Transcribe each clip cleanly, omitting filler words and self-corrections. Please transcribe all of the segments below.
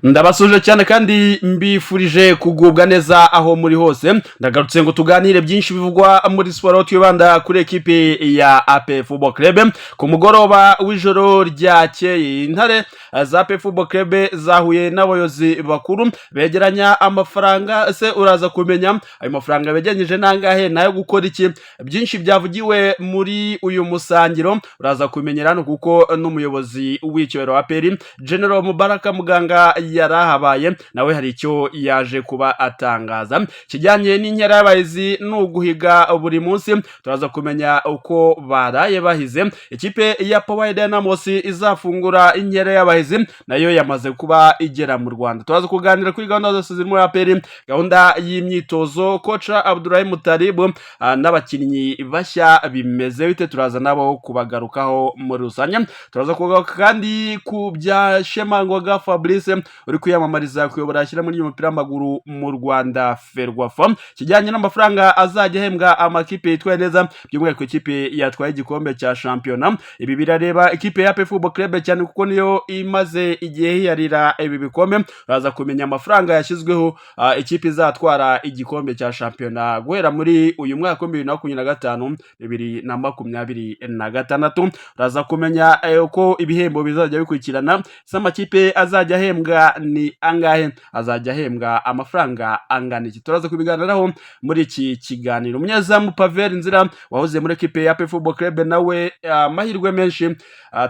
Ndabasuje cyane kandi mbifurije kugubwa neza aho muri hose. Ndagarutse ngo tuganire byinshi bivugwa muri sport twibanda kuri ekipe ya AP Football Club. Ku mugoroba w'ijoro ryakeye intare za AP Football Club zahuye n'abayobozi bakuru begeranya amafaranga. Se uraza kumenya ayo mafaranga begenyeje nangahe nayo gukora iki? Byinshi byavugiwe muri uyu musangiro uraza kumenyera hano kuko n'umuyobozi w'icyubahiro APR General Mubaraka Muganga yarahabaye nawe hari icyo yaje kuba atangaza kijyanye n'inkera y'abahizi n'uguhiga buri munsi. Turaza kumenya uko baraye bahize. Ikipe ya Power Dyanmos izafungura inkera y'abahizi nayo yamaze kuba igera mu Rwanda. Turaza kuganira kuri gahunda zose ziri muri APR, gahunda y'imyitozo, coach Abdulrahim Mutaribu n'abakinnyi bashya bimeze bite, turaza nabo kubagarukaho muri rusange. Turaza kugaruka kandi ku bya Shemangwaga Fabrice uri kwiyamamariza kuyobora ashyira muri umupira w'amaguru mu Rwanda Ferwafa, kijyanye n'amafaranga azajya ahembwa amakipe yitwaye neza, by'umwihariko ikipe yatwaye igikombe cya shampiyona. Ibi birareba ikipe ya AP Football Club cyane kuko niyo imaze igihe hiyarira ibi bikombe. Uraza kumenya amafaranga yashyizweho ikipe izatwara igikombe cya shampiyona guhera muri uyu mwaka wa 2025 2026. Uraza kumenya uko ibihembo bizajya bikurikirana, s'amakipe azajya ahembwa ni angahe, azajya ahembwa amafaranga angana iki. Turaza kubiganiraho muri iki kiganiro. Umunyezamu Pavel Nzira wahoze muri ekipe ya AP Football Club nawe amahirwe menshi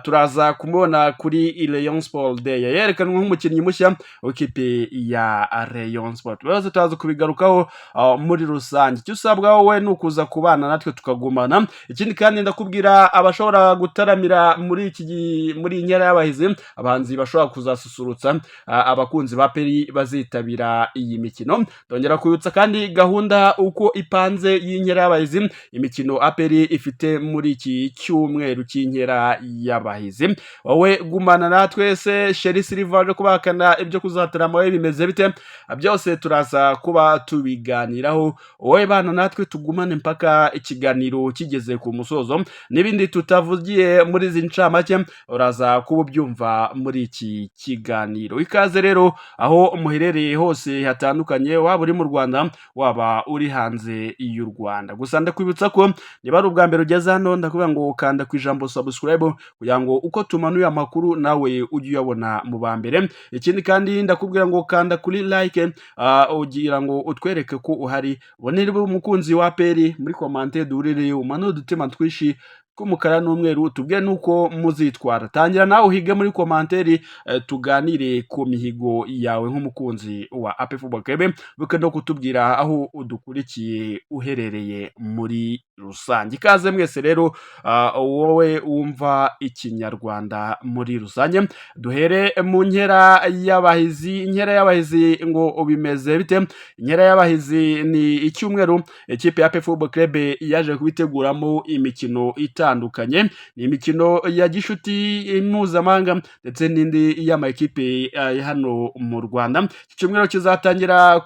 turaza kumubona kuri Rayon Sport Day, yerekanwe nk'umukinnyi mushya w'ikipe ya Rayon Sport. Turaza kubigarukaho muri rusange. Icyo usabwa wowe ni ukuza kubana natwe tukagumana. Ikindi kandi ndakubwira abashobora gutaramira muri inkera y'abahizi, abahanzi bashobora kuzasusurutsa abakunzi ba peri bazitabira iyi mikino. Ndongera kuyutsa kandi gahunda uko ipanze y'inkera y'abahizi, imikino APR ifite muri iki cyumweru cy'inkera y'abahizi. Wowe gumana natwe. Se Sheri Silva aje kubakana ibyo kuzatarama we bimeze bite, byose turaza kuba tubiganiraho. Wowe bana natwe tugumane mpaka ikiganiro kigeze ku musozo. N'ibindi tutavugiye muri izi ncamake uraza kuba ubyumva muri iki kiganiro. Ikaze rero aho muherereye hose hatandukanye, waba uri mu Rwanda waba uri hanze y'u Rwanda. Gusa ndakwibutsa ko niba ari ubwa mbere ugeze hano, ndakubwira ngo kanda ku ijambo subscribe kugira ngo uko tumanuye amakuru nawe ujye uyabona mu ba mbere. Ikindi kandi ndakubwira ngo kanda kuri like ugira ngo utwereke ko uhari. Bonere umukunzi wa APR muri commentaire durire umano dutima twishi k'umukara n'umweru, tubwe nuko muzitwara. Tangira nawe uhige muri commentaire tuganire ku mihigo yawe nk'umukunzi wa AP Football Club, buke no kutubwira aho udukurikiye uherereye muri rusange. Ikaze mwese rero wowe wumva ikinyarwanda muri rusange. Duhere mu nkera y'abahizi. Inkera y'abahizi ngo ubimeze bite? Inkera y'abahizi ni icyumweru ikipe ya AP Football Club yaje kubiteguramo imikino itandukanye. Ni imikino ya gishuti impuzamahanga ndetse n'indi y'amakipe hano mu Rwanda. Iki cyumweru kizatangira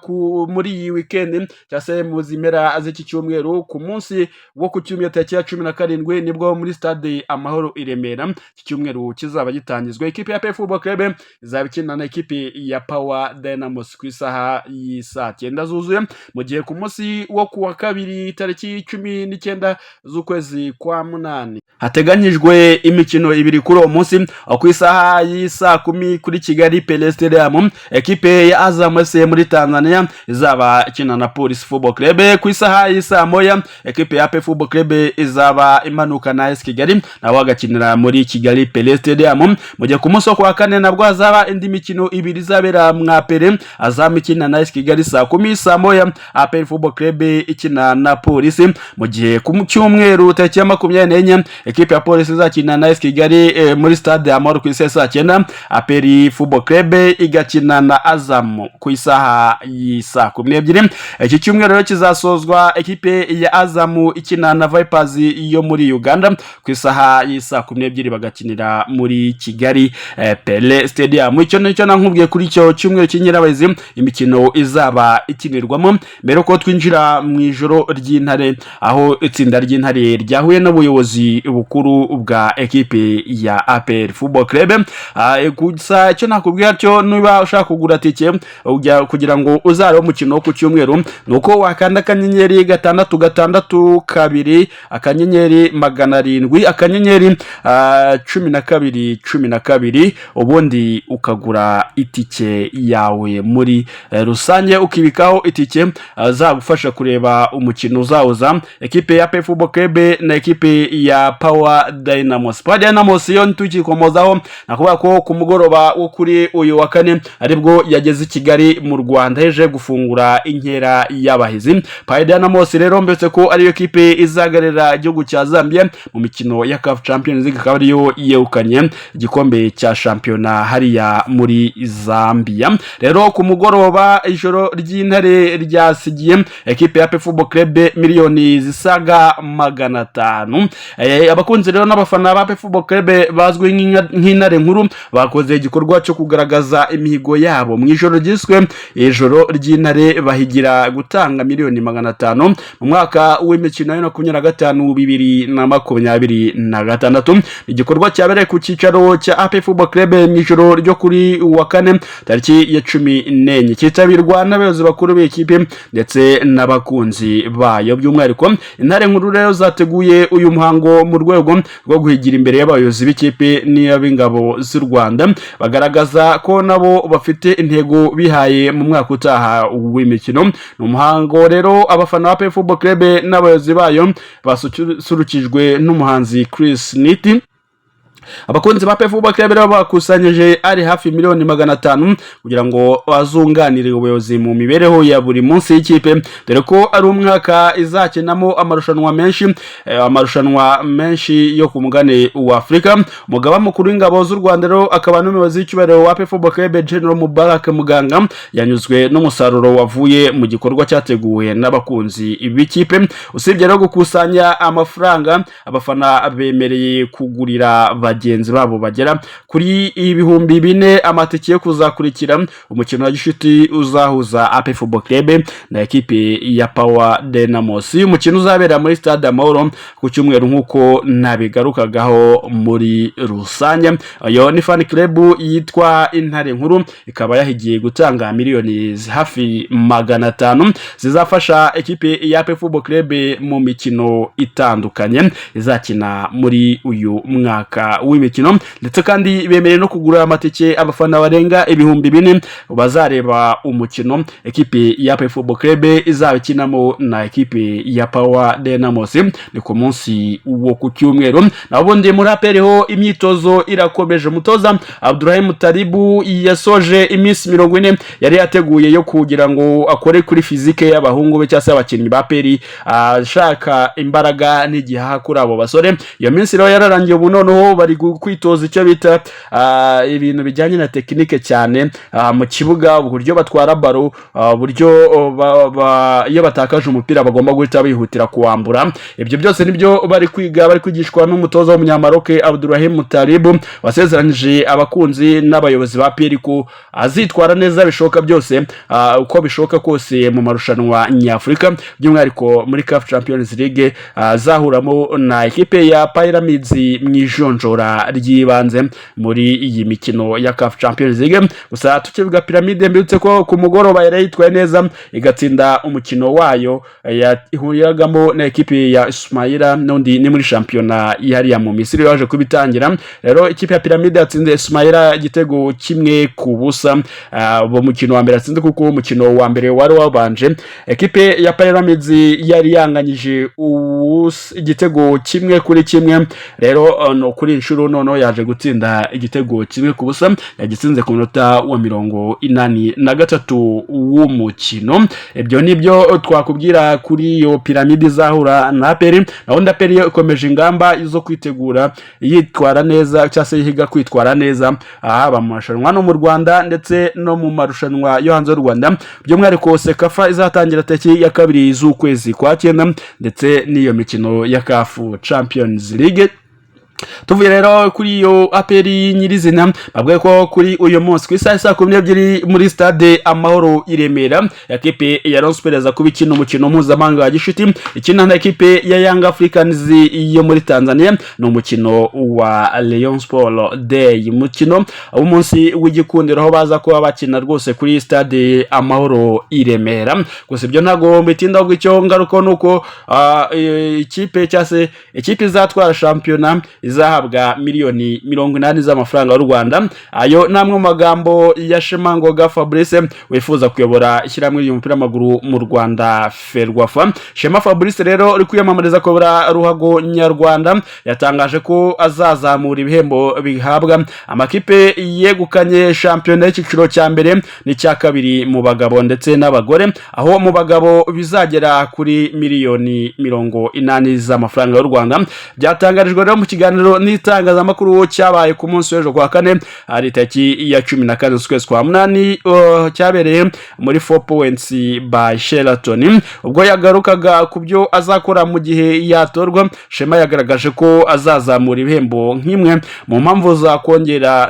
muri iyi weekend cyase mu zimera z'iki cyumweru ku munsi wo ku cyumweru tariki ya 17 nibwo muri stade Amahoro i Remera iki cyumweru kizaba gitangizwa. Ikipe ya AP Football Club izaba ikina na ikipe ya Power Dyanmos ku isaha y'isa 9 zuzuye, mu gihe ku munsi wo kuwa kabiri tariki 19 z'ukwezi kwa munani hateganyijwe imikino ibiri kuri uwo munsi. Ku isaha y'isa 10 kuri Kigali Pele Stadium ekipe ya Azam FC muri Tanzania izaba ikina na Police Football Club. Ku isaha y'isa 1 ekipe ya AP Football Club izaba imanuka na AS Kigali nawe agakinira muri Kigali Pele Stadium, mu gihe ku munsi wo kuwa kane nabwo hazaba indi mikino ibiri izabera mwapere. Azam ikina na AS Kigali saa 10 saa 1 AP Football Club ikina na Police, mu gihe ku cyumweru tariki ya 24 ekipe ya Police izakina na AS Kigali muri stade Amahoro ku isaha saa 9. AP Football Club igakina na Azam ku isaha y'isa 12. Iki cyumweru rero kizasozwa ekipe ya Azam ikina na Vipers yo muri Uganda ku isaha y'isa 12 bagakinira muri Kigali Pele Stadium. Icyo nicyo nankubwiye kuri icyo cyumweru cy'inyirabahizi imikino izaba ikinirwamo. Mbere ko twinjira mu ijoro ry'intare, aho itsinda ry'intare ryahuye n'ubuyobozi ubuyobozi bukuru bwa ekipe ya APR Football Club. Gusa icyo nakubwira cyo niba ushaka kugura tike kugira ngo uzare umukino wo ku cyumweru nuko wakanda akanyenyeri 662 akanyenyeri 700 akanyenyeri 12 ubundi ukagura itike yawe muri rusange, ukibikaho itike zagufasha kureba umukino uzawuza ekipe ya APR Football Club na ekipe ya Power Dynamos. Power Dynamos yo tukikomozaho nakuvuga ko ku mugoroba wo kuri uyu wa kane aribwo yageze i Kigali mu Rwanda heje gufungura inkera y'abahizi. Power Dynamos rero mbese ko ari ekipe izagarira igihugu cya Zambia mu mikino ya CAF Champions League, akaba ariyo yegukanye igikombe cya shampiyona hariya muri Zambia. Rero ku mugoroba ijoro ry'intare ryasigiye ekipe ya APR Football Club miliyoni zisaga 500. Abakunzi rero n'abafana ba APR Football Club bazwi nk'intare nkuru bakoze igikorwa cyo kugaragaza imihigo yabo mu ijoro ryiswe ijoro ry'intare, bahigira gutanga miliyoni 500 mu mwaka w'imikino ya 2025-2026. Igikorwa cyabereye ku cyicaro cya APR Football Club mu ijoro ryo kuri wa kane tariki ya 14 cyitabirwa n'abayobozi bakuru b'ikipe ndetse n'abakunzi bayo. By'umwihariko intare nkuru rero zateguye uyu muhango mu rwego rwo guhigira imbere y'abayobozi b'ikipe n'ab'ingabo z'u Rwanda, bagaragaza ko nabo bafite intego bihaye mu mwaka utaha w'imikino. Ni umuhango rero abafana ba APR Football Club n'abayobozi bayo basusurukijwe n'umuhanzi Chris Niti. Abakunzi ba APR Football Club bakusanyije ari hafi miliyoni 500 kugira ngo bazunganire ubuyobozi mu mibereho ya buri munsi y'ikipe, dore ko ari umwaka izakinamo amarushanwa menshi yo ku mugane wa Afrika. Umugaba mukuru w'ingabo z'u Rwanda rero akaba n'umuyobozi w'icyubahiro wa APR Football Club General Mubarak Muganga yanyuzwe n'umusaruro wavuye mu gikorwa cyateguwe n'abakunzi b'ikipe. Usibye rero gukusanya amafaranga, abafana bemereye kugurira bagenzi babo bagera kuri 4,000 amatike yo kuzakurikira umukino wa gishuti uzahuza APR Football Club na ekipe ya Power Dynamos. Umukino uzabera muri Stade Amahoro ku cyumweru nkuko nabigarukagaho muri rusange. Ayo ni fan club yitwa Intare Nkuru, ikaba yahigiye gutanga miliyoni hafi 500 zizafasha ekipe ya APR Football Club mu mikino itandukanye izakina muri uyu mwaka w'imikino, ndetse kandi bemereye no kugura amatike abafana barenga 4,000 bazareba umukino ekipe ya APR Football Club izabikinamo na ekipe ya Power Dynamos ni ku munsi wo ku cyumweru. Nabundi muri APR ho imyitozo irakomeje. Umutoza Abdurrahim Taribu yasoje iminsi 40 yari yateguye yo kugira ngo akore kuri fizike y'abahungu be cyase abakinnyi ba APR ashaka imbaraga n'igihaha kuri abo basore. Iyo minsi rero yararangiye, ubu noneho bari kwitoza icyo bita ibintu bijyanye na tekinike cyane mu kibuga, uburyo batwara baro, uburyo iyo batakaje umupira bagomba guhita bihutira kuwambura. Ibyo byose nibyo bari kwiga, bari kwigishwa n'umutoza w'umunyamaroke Abdurrahim Taribu wasezeranije abakunzi n'abayobozi ba APR ko azitwara neza bishoka byose uko bishoka kose mu marushanwa nyafurika, by'umwihariko muri CAF Champions League zahuramo na ekipe ya Pyramids mu ijonjora ry'ibanze muri iyi mikino ya CAF Champions League. Gusa tukivuga Pyramide mbitse ko ku mugoroba yari yitwaye neza igatsinda umukino wayo yahuriyagamo na ekipe ya Ismaila n'undi ni muri shampiyona yari ya mu Misiri yaje kubitangira. Rero ikipe ya Pyramide yatsinze Ismaila igitego 1-0 bo mukino wa mbere atsinze kuko umukino wa mbere wari wabanje ekipe ya Pyramids yari yanganyije igitego 1-1. Rero no kuri inshuro nono yaje gutsinda igitego 1-0 yagitsinze ku minota wa 83 w'umukino. Ibyo nibyo twakubwira kuri iyo Pyramide zahura na APR. Naho APR ikomeje ingamba zo kwitegura yitwara neza cyase yihiga kwitwara neza haba mu marushanwa no mu Rwanda ndetse no mu marushanwa yo hanze y'u Rwanda. By'umwihariko Sekafa izatangira tariki ya 2 z'ukwezi kwa 9 ndetse n'iyo mikino ya CAF Champions League tuvuye rero kuri iyo aperi nyirizina babwiye ko kuri uyu munsi ku isaha saa 12 muri stade Amahoro i Remera ekipe ya Rayon Sports kuba ikina umukino mpuzamahanga wa gishuti ikina na ekipe ya Young Africans yo muri Tanzania ni umukino wa Rayon Sports Day umukino w'umunsi w'igikundiro aho baza kuba bakina rwose kuri stade Amahoro i Remera gusa ibyo ntago bitinda ubwo icyo ngaruko nuko ikipe cyase ekipe izatwara shampiyona izahabwa miliyoni 80 z'amafaranga y'u Rwanda. Ayo namwe mu magambo ya Shemangoga Fabrice wifuza kuyobora ishyirahamwe ry'umupira w'amaguru mu Rwanda Ferwafa. Shema Fabrice rero uri kwiyamamariza kuyobora ruhago nyarwanda yatangaje ko azazamura ibihembo bihabwa amakipe yegukanye shampiyona y'ikiciro cya mbere n'icya kabiri mu bagabo ndetse n'abagore, aho mu bagabo bizagera kuri miliyoni 80 z'amafaranga y'u Rwanda. Byatangarijwe rero mu kiganiro n'itangazamakuru cyabaye ku munsi w'ejo kwa kane ari tariki ya 14 z'ukwezi kwa munani cyabereye muri 4 Points by Sheraton. Ubwo yagarukaga ku byo azakora mu gihe yatorwa, Shema yagaragaje ko azazamura ibihembo nk'imwe mu mpamvu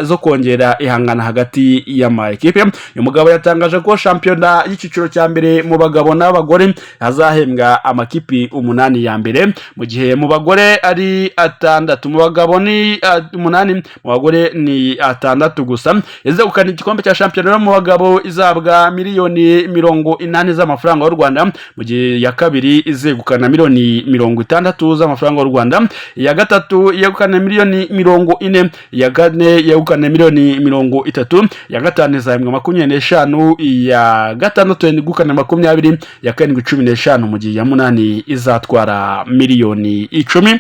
zo kongera ihangana hagati y'ama ekipe. Uyu mugabo yatangaje ko shampiyona y'ikiciro cya mbere mu bagabo n'abagore hazahembwa amakipi 8 ya mbere, mu gihe mu bagore ari atandatu, mu bagabo ni 8, mu bagore ni 6 gusa. Izegukana igikombe cya shampiyona mu bagabo izabwa miliyoni 80 z'amafaranga y'u Rwanda, mu gihe ya kabiri izegukana miliyoni 60 z'amafaranga y'u Rwanda, ya gatatu yegukana miliyoni 40, ya kane yegukana miliyoni 30, ya gatanu izahembwa 25, ya gatandatu yegukana 20, ya karindwi 15, mu gihe ya munani izatwara miliyoni 10.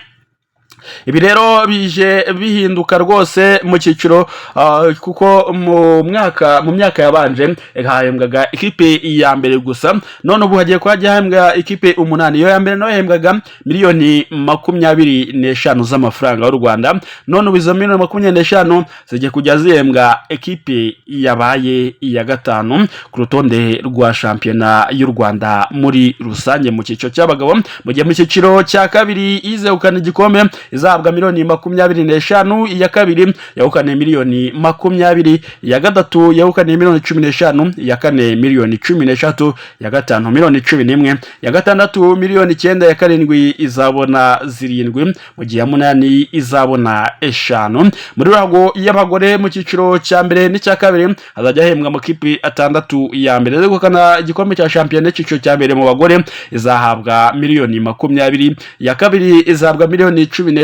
Ibi rero bije bihinduka rwose mu cyiciro kuko mu myaka yabanje hahembwaga ikipe ya mbere gusa, none ubu hagiye kwajya hahembwa ikipe 8. Iyo ya mbere nayo yahembwaga miliyoni 25 z'amafaranga y'u Rwanda, none ubu izo miliyoni 25 zigiye kujya zihembwa ikipe yabaye iya gatanu ku rutonde rwa shampiyona y'u Rwanda muri rusange mu cyiciro cy'abagabo, mu gihe mu cyiciro cya kabiri izegukana igikombe izahabwa miliyoni 25, iya kabiri yegukana miliyoni 20, iya gatatu yegukana miliyoni 15, iya kane miliyoni 13, iya gatanu miliyoni 11, iya gatandatu miliyoni 9, iya karindwi izabona 7, mu gihe ya munani izabona 5. Muri ruhago y'abagore mu cyiciro cya mbere n'icya kabiri hazajya hembwa amakipe 6 ya mbere yegukana igikombe cya shampiyona y'ikiciro cya mbere mu bagore izahabwa miliyoni 20, iya kabiri izahabwa miliyoni 15,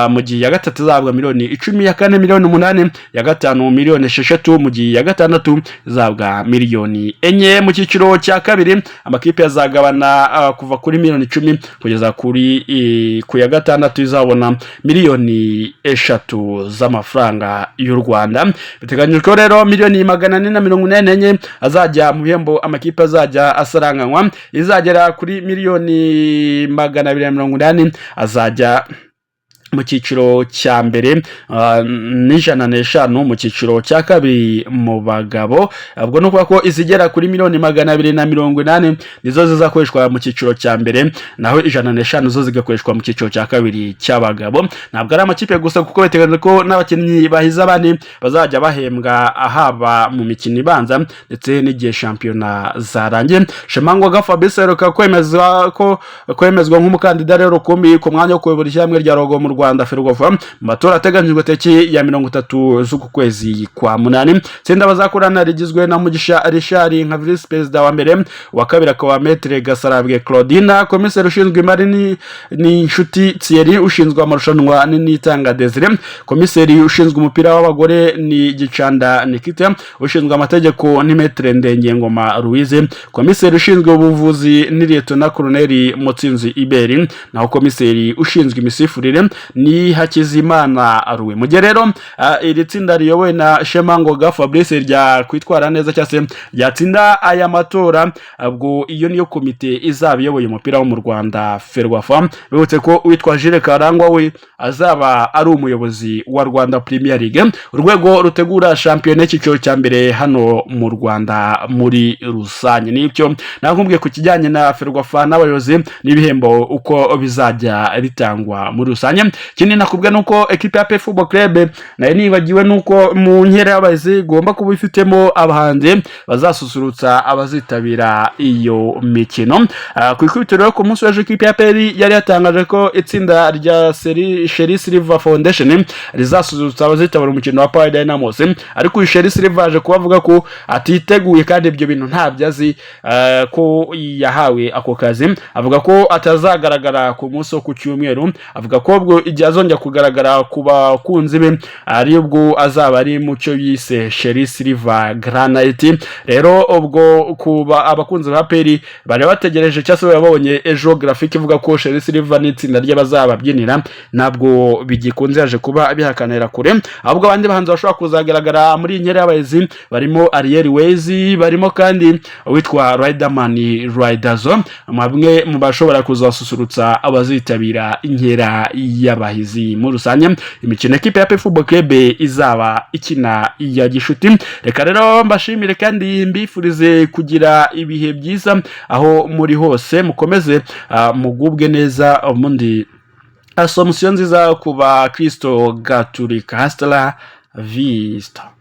mu gihe ya gatatu izahabwa miliyoni 10, ya kane miliyoni 8, ya gatanu miliyoni 6, mu gihe ya gatandatu izahabwa miliyoni 4. Mu cyiciro cya kabiri amakipe yazagabana kuva kuri miliyoni 10 kugeza ku ya gatandatu izabona miliyoni 3 z'amafaranga y'u Rwanda. Biteganyijwe rero miliyoni 484 azajya mu bihembo amakipe azajya asaranganywa, izagera kuri miliyoni 280 azajya mu cyiciro cya mbere n'105 mu cyiciro cya kabiri mu bagabo. Ubwo no kuba ko izigera kuri miliyoni 280 nizo zizakoreshwa mu cyiciro cya mbere, naho 105 zo zigakoreshwa mu cyiciro cya kabiri cy'abagabo. Ntabwo ari amakipe gusa kuko biteganijwe ko n'abakinnyi bahiza abandi bazajya bahembwa ahaba mu mikino ibanza ndetse n'igihe shampiyona zarangiye. Shemangoga Fabrice aheruka kwemezwa nk'umukandida rero kumbi ku mwanya wo kuyobora ishyirahamwe rya Rogo mu Rwanda Ferwafa mu matora ateganyijwe tariki ya 30 z'uku kwezi kwa munani. Tsinda bazakorana rigizwe na Mugisha Richard nka vice president wa mbere, wa kabiri akaba Maître Gasarabwe Claudina, komiseri ushinzwe imari ni Nshuti Thierry, ushinzwe amarushanwa n'Itanga Desire, komiseri ushinzwe umupira w'abagore ni Gicanda Nikita, ushinzwe amategeko ni Maître Ndengengoma Louise, komiseri ushinzwe ubuvuzi ni Lieutenant Colonel Mutsinzi Iberi, naho komiseri ushinzwe imisifurire ni Hakizimana Aruwe. Mu gihe rero iri tsinda riyobowe na Shemangoga Fabrice rya kwitwara neza cyase ryatsinda aya matora, ubwo iyo niyo komite izaba iyoboye umupira wo mu Rwanda Ferwafa. Bibutse ko witwa Jules Karangwa we azaba ari umuyobozi wa Rwanda Premier League, urwego rutegura shampiyona y'ikiciro cya mbere hano mu Rwanda muri rusange. Nibyo nakumbwiye ku kijyanye na Ferwafa n'abayobozi n'ibihembo uko bizajya bitangwa muri rusange. Ikindi nakubwe nuko ekipe ya PF Football Club nayo nibagiwe nuko mu nkera y'abahizi igomba kuba ifitemo abahanzi bazasusurutsa abazitabira iyo mikino. Ku ikubitiro rero ku munsi w'ejo ikipe ya PL yari yatangaje ko itsinda rya Sherry Silver Foundation rizasusurutsa abazitabira umukino wa Power Dynamos, ariko Sherry Silver aje kubavuga ko atiteguye kandi ibyo bintu ntabyo azi ko yahawe ako kazi. Avuga ko atazagaragara ku munsi wo ku cyumweru, avuga ko ubwo igihe azongera kugaragara ku bakunzi be ari ubwo azaba ari mu cyo yise Sherry Silver Granite. Rero ubwo kuba abakunzi ba PL bari bategereje cyase babonye ejo graphic ivuga ko Sherry Silver n'itsinda ry'abazababyinira ntabwo bigikunze, yaje kuba bihakanira kure. Ahubwo abandi bahanzi bashobora kuzagaragara muri inkera y'abahizi barimo Ariel Wezi, barimo kandi witwa Riderman Riderzo, bamwe mu bashobora kuzasusurutsa abazitabira inkera y'abahizi. Muri rusange imikino ekipe ya PF Football Club izaba ikina ya gishuti. Reka rero mbashimire kandi mbifurize kugira ibihe byiza aho muri hose, mukomeze mugubwe neza, mundi asomsiyo nziza kuba Kristo Gatulika. Hasta la vista.